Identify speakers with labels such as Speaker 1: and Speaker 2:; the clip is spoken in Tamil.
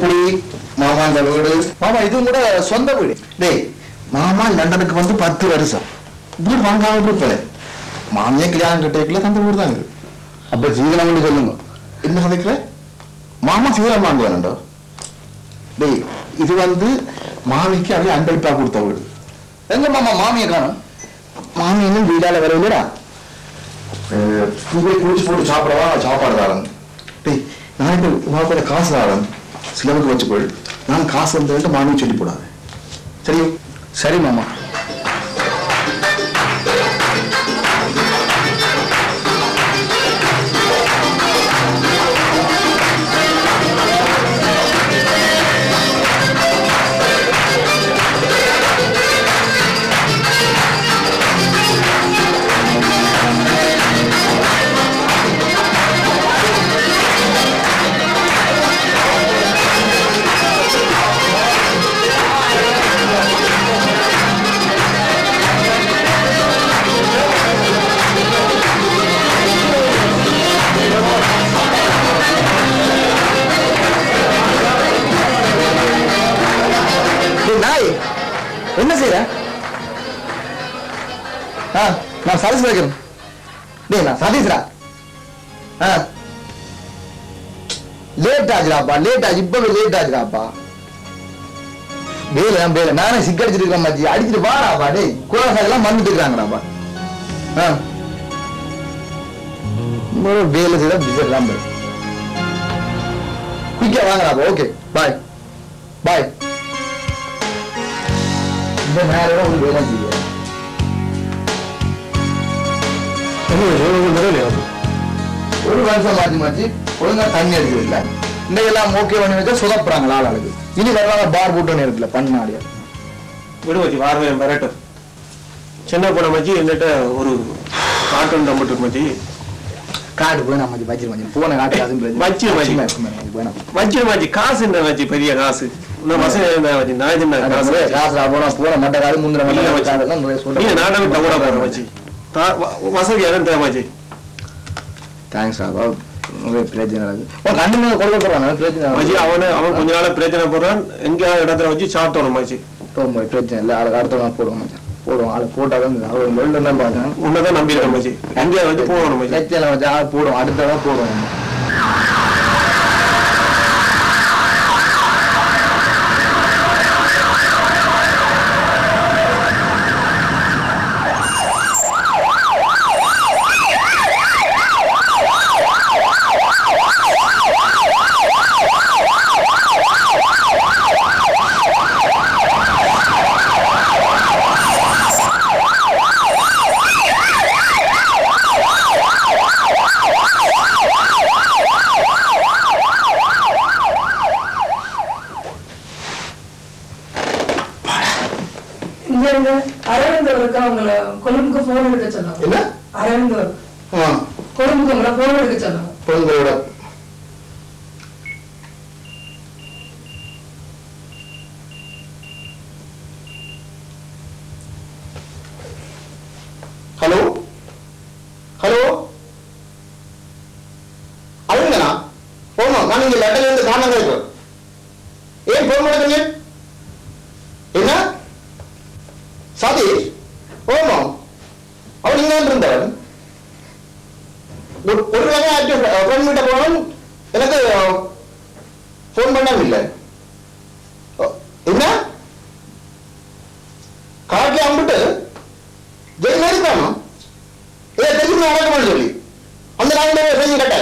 Speaker 1: எப்படி மாமா அந்த வீடு? மாமா இதுவும் கூட சொந்த வீடு. டேய் மாமா லண்டனுக்கு வந்து 10 வருஷம் வீடு வாங்காம இருப்பேன். மாமியே கல்யாணம் கட்டிக்கல தந்த வீடு தாங்க. அப்ப சீக்கிரம் சொல்லுங்க. என்ன நினைக்கிற? மாமா சீக்கிரம் வாங்குவானோ? டேய் இது வந்து மாமிக்கு அப்படியே அன்பளிப்பா கொடுத்த வீடு. எங்க மாமா மாமியை காணும்? மாமி இன்னும் வீடால வர இல்லடா. பூவை குளிச்சு போட்டு சாப்பிடவா சாப்பாடு தாரன். டேய் நான் இப்போ உனக்கு காசு தாரன் சிலவுக்கு வச்சு போயிடு. நான் காசு வந்துட்டு மாமியை சொல்லி போடாது. சரி சரி மாமா. என்ன செய்யற? நான் சதீஷ் வைக்கிறேன். டேய் நான் சதீஷ்ரா. லேட் ஆச்சுடாப்பா, லேட் ஆச்சு. இப்பவே லேட் ஆச்சுடாப்பா. வேலை தான் வேலை. நானே சிக்கடிச்சிட்டு இருக்கிறேன் மச்சி. அடிச்சுட்டு வாடாப்பா. டேய் குழந்தைலாம் மண்ணுட்டு இருக்கிறாங்கடாப்பா. வேலை செய்ய பிஸிலாம் போய் குயிக்கா வாங்கடாப்பா. ஓகே பாய் பாய். இந்த நேரம் ஒரு வேலை செய்ய ஒரு வருஷம் மாற்றி மாற்றி ஒழுங்கா தண்ணி அடிக்கிறது இல்லை. இன்றைக்கெல்லாம் ஓகே பண்ணி வச்சா சுதப்புறாங்களா ஆளுக்கு. இனி வர்றாங்க பார் போட்டு இருக்குல்ல பண்ணாடியா
Speaker 2: விடு வச்சு வாரம் வரட்டும். சின்ன பொண்ணை மச்சி என்னட்ட ஒரு காட்டன் தம்பிட்டு மச்சி
Speaker 1: காடு போய் நம்ம வச்சிரு மச்சி போன காட்டு அது
Speaker 2: வச்சிரு மச்சி வச்சிரு மச்சி. காசு என்ன மச்சி பெரிய காசு. அவன் கொஞ்ச நாள் பிரச்சனை போடுறான். எங்க இடத்துல வச்சு சாப்பிட்டோம் மச்சி.
Speaker 1: பிரச்சனை இல்லை அதுக்கு அடுத்த போடுவோம் போடுவோம். ஆளு போட்டாதான் தான் பார்த்தேன்.
Speaker 2: உன்னதான் நம்பிடுறேன் மச்சி. எங்க வச்சு போடணும்
Speaker 1: பிரச்சனை வச்சு ஆள் போடுவோம். அடுத்ததான் போடுவோம்.
Speaker 3: அரவிந்தவருக்கு அவங்கள கொழும்புக்கு போன் எடுக்க சொன்னாங்க. அரவிந்தவர் கொழும்புக்கு அவங்கள போன் எடுக்க சொன்னாங்க.
Speaker 1: ஹலோ ஹலோ அழுங்கண்ணா போனோம். நான் இங்க லெட்டர்ல இருந்து காணாம இருக்கேன். ஏன் போன் பண்ணுங்க? என்ன சதீஷ்? ஓமா அவன் இங்க இருந்தவன். ஒரு ஃப்ரெண்ட் கிட்ட போனவன் எனக்கு போன் பண்ணவும் இல்லை. என்ன காட்டில் அம்பிட்டு ஜெயில் இருக்கானோ இதை தெரிஞ்சு நடக்கணும்னு சொல்லி அந்த நாங்கள் செஞ்சு கட்ட